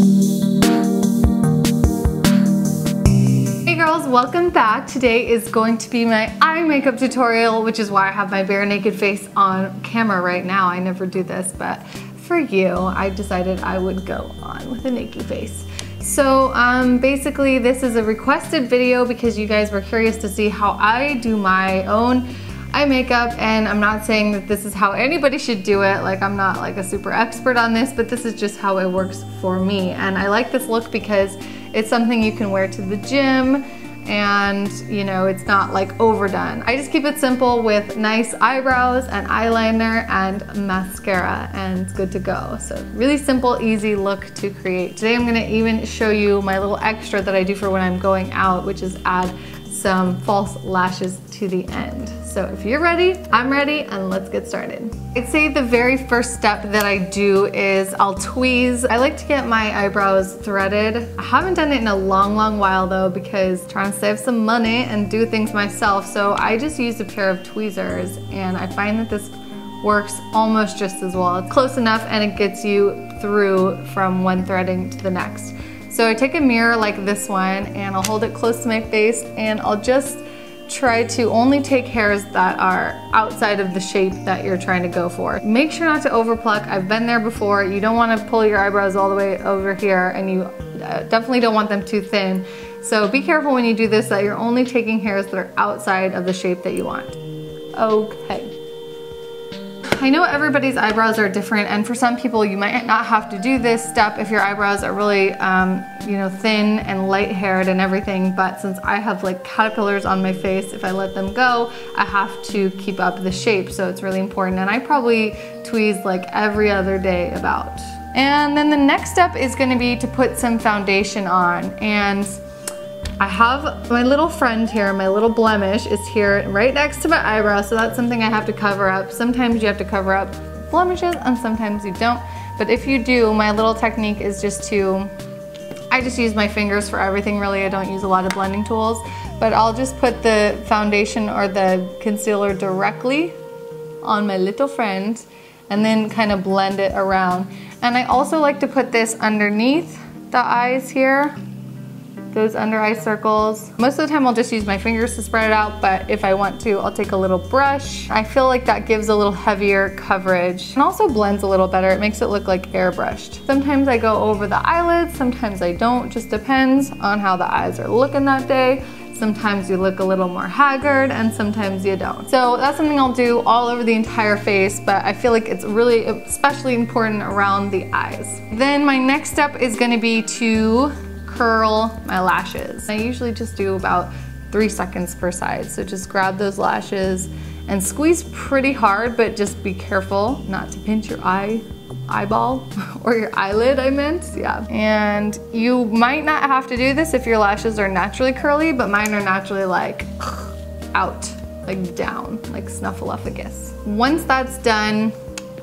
Hey girls, welcome back. Today is going to be my eye makeup tutorial, which is why I have my bare naked face on camera right now. I never do this, but for you, I decided I would go on with a naked face. So basically this is a requested video because you guys were curious to see how I do my own eye makeup, and I'm not saying that this is how anybody should do it. Like, I'm not like a super expert on this, but this is just how it works for me. And I like this look because it's something you can wear to the gym, and you know, it's not like overdone. I just keep it simple with nice eyebrows and eyeliner and mascara, and it's good to go. So really simple, easy look to create. Today I'm gonna even show you my little extra that I do for when I'm going out, which is add some false lashes to the end. So if you're ready, I'm ready, and let's get started. I'd say the very first step that I do is I'll tweeze. I like to get my eyebrows threaded. I haven't done it in a long while though, because I'm trying to save some money and do things myself. So I just use a pair of tweezers, and I find that this works almost just as well. It's close enough, and it gets you through from one threading to the next. So I take a mirror like this one, and I'll hold it close to my face, and I'll just try to only take hairs that are outside of the shape that you're trying to go for. Make sure not to over pluck. I've been there before. You don't want to pull your eyebrows all the way over here, and you definitely don't want them too thin. So be careful when you do this that you're only taking hairs that are outside of the shape that you want. Okay. I know everybody's eyebrows are different, and for some people you might not have to do this step if your eyebrows are really you know, thin and light haired and everything, but since I have like caterpillars on my face, if I let them go, I have to keep up the shape, so it's really important. And I probably tweeze like every other day about. And then the next step is going to be to put some foundation on, and I have my little friend here, my little blemish is here right next to my eyebrow, so that's something I have to cover up. Sometimes you have to cover up blemishes and sometimes you don't. But if you do, my little technique is just to, I just use my fingers for everything really. I don't use a lot of blending tools, but I'll just put the foundation or the concealer directly on my little friend and then kind of blend it around. And I also like to put this underneath the eyes here, those under eye circles. Most of the time I'll just use my fingers to spread it out, but if I want to, I'll take a little brush. I feel like that gives a little heavier coverage and also blends a little better. It makes it look like airbrushed. Sometimes I go over the eyelids, sometimes I don't, just depends on how the eyes are looking that day. Sometimes you look a little more haggard and sometimes you don't. So that's something I'll do all over the entire face, but I feel like it's really especially important around the eyes. Then my next step is gonna be to curl my lashes. I usually just do about 3 seconds per side. So just grab those lashes and squeeze pretty hard, but just be careful not to pinch your eyeball or your eyelid, I meant, yeah. And you might not have to do this if your lashes are naturally curly, but mine are naturally like out, like down, like snuffleupagus. Once that's done,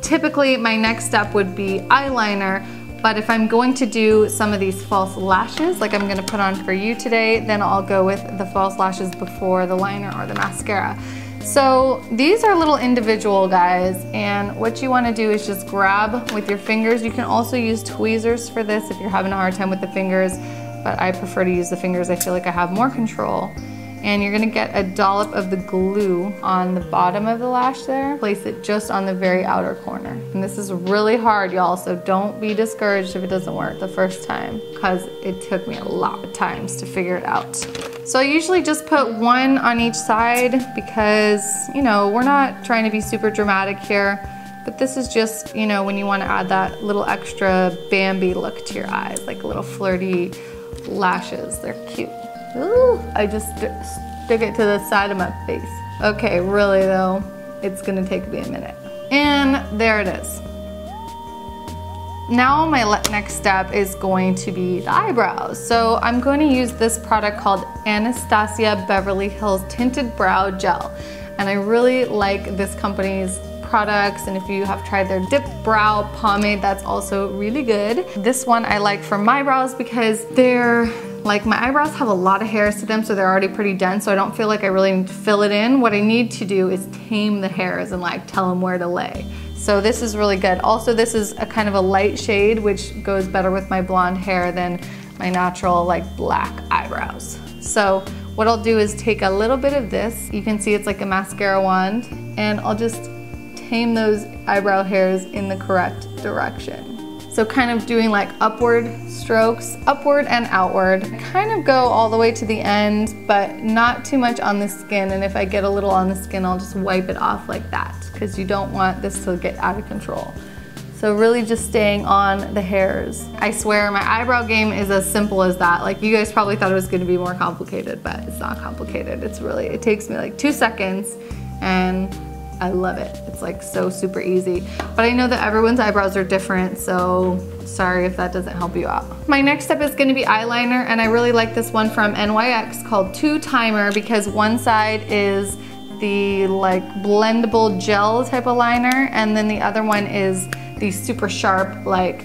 typically my next step would be eyeliner. But if I'm going to do some of these false lashes, like I'm gonna put on for you today, then I'll go with the false lashes before the liner or the mascara. So these are little individual, guys, and what you wanna do is just grab with your fingers. You can also use tweezers for this if you're having a hard time with the fingers, but I prefer to use the fingers. I feel like I have more control. And you're gonna get a dollop of the glue on the bottom of the lash there. Place it just on the very outer corner. And this is really hard, y'all, so don't be discouraged if it doesn't work the first time, because it took me a lot of times to figure it out. So I usually just put one on each side because, you know, we're not trying to be super dramatic here, but this is just, you know, when you wanna add that little extra Bambi look to your eyes, like little flirty lashes. They're cute. Ooh, I just stick it to the side of my face. Okay, really though, it's gonna take me a minute. And there it is. Now my next step is going to be the eyebrows. So I'm going to use this product called Anastasia Beverly Hills Tinted Brow Gel. And I really like this company's products, and if you have tried their Dip Brow Pomade, that's also really good. This one I like for my brows because they're like, my eyebrows have a lot of hairs to them, so they're already pretty dense, so I don't feel like I really need to fill it in. What I need to do is tame the hairs and like tell them where to lay. So this is really good. Also, this is a kind of a light shade, which goes better with my blonde hair than my natural like black eyebrows. So what I'll do is take a little bit of this. You can see it's like a mascara wand, and I'll just tame those eyebrow hairs in the correct direction. So kind of doing like upward strokes, upward and outward. Kind of go all the way to the end, but not too much on the skin. And if I get a little on the skin, I'll just wipe it off like that, because you don't want this to get out of control. So really just staying on the hairs. I swear my eyebrow game is as simple as that. Like, you guys probably thought it was gonna be more complicated, but it's not complicated. It takes me like 2 seconds, and I love it. It's like so super easy. But I know that everyone's eyebrows are different, so sorry if that doesn't help you out. My next step is gonna be eyeliner, and I really like this one from NYX called 2 Timer, because one side is the like blendable gel type of liner, and then the other one is the super sharp like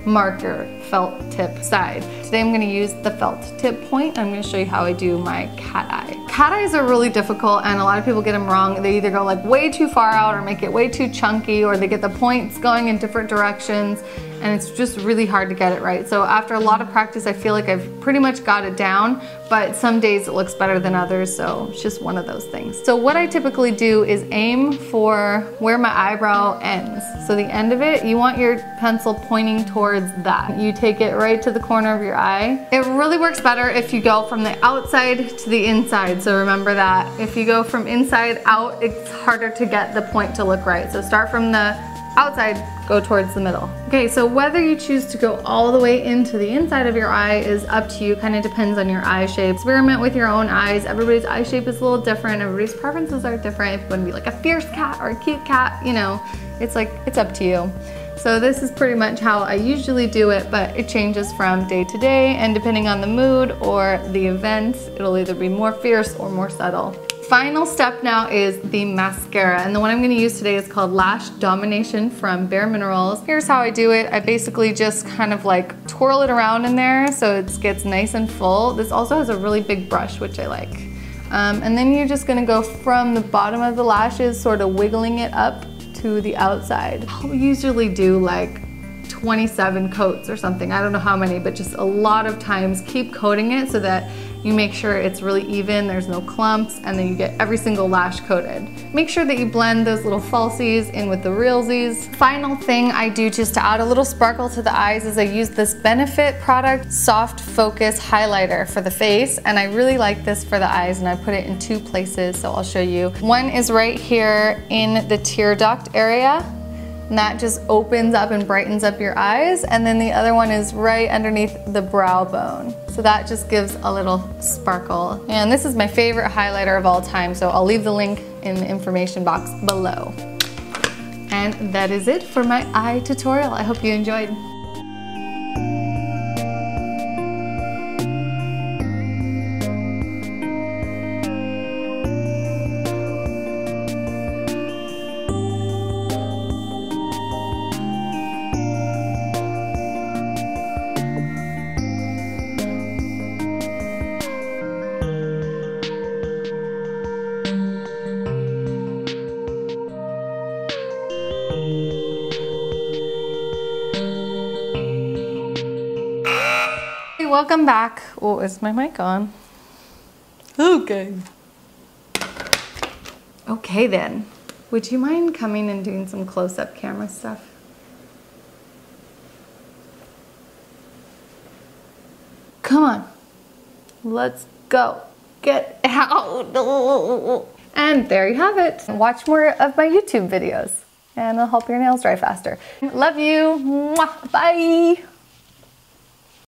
marker felt tip side. Today I'm gonna use the felt tip point. I'm gonna show you how I do my cat eye. Cat eyes are really difficult, and a lot of people get them wrong. They either go like way too far out or make it way too chunky, or they get the points going in different directions, and it's just really hard to get it right. So after a lot of practice, I feel like I've pretty much got it down, but some days it looks better than others, so it's just one of those things. So what I typically do is aim for where my eyebrow ends. So the end of it, you want your pencil pointing towards that. You take it right to the corner of your eye. It really works better if you go from the outside to the inside, so remember that. If you go from inside out, it's harder to get the point to look right. So start from the outside, go towards the middle. Okay, so whether you choose to go all the way into the inside of your eye is up to you, kind of depends on your eye shape. Experiment with your own eyes. Everybody's eye shape is a little different, everybody's preferences are different. If you want to be like a fierce cat or a cute cat, you know, it's up to you. So this is pretty much how I usually do it, but it changes from day to day, and depending on the mood or the event, it'll either be more fierce or more subtle. Final step now is the mascara, and the one I'm going to use today is called Lash Domination from Bare Minerals. Here's how I do it. I basically just kind of like twirl it around in there so it gets nice and full. This also has a really big brush, which I like. And then you're just going to go from the bottom of the lashes, sort of wiggling it up to the outside. I'll usually do like 27 coats or something. I don't know how many, but just a lot of times. Keep coating it so that you make sure it's really even, there's no clumps, and then you get every single lash coated. Make sure that you blend those little falsies in with the realsies. Final thing I do just to add a little sparkle to the eyes is I use this Benefit product Soft Focus Highlighter for the face, and I really like this for the eyes, and I put it in 2 places, so I'll show you. One is right here in the tear duct area, and that just opens up and brightens up your eyes, and then the other one is right underneath the brow bone. So that just gives a little sparkle. And this is my favorite highlighter of all time, so I'll leave the link in the information box below. And that is it for my eye tutorial. I hope you enjoyed. Welcome back. Oh, is my mic on? Okay. Okay then. Would you mind coming and doing some close-up camera stuff? Come on. Let's go. Get out. And there you have it. Watch more of my YouTube videos, and it'll help your nails dry faster. Love you. Mwah. Bye.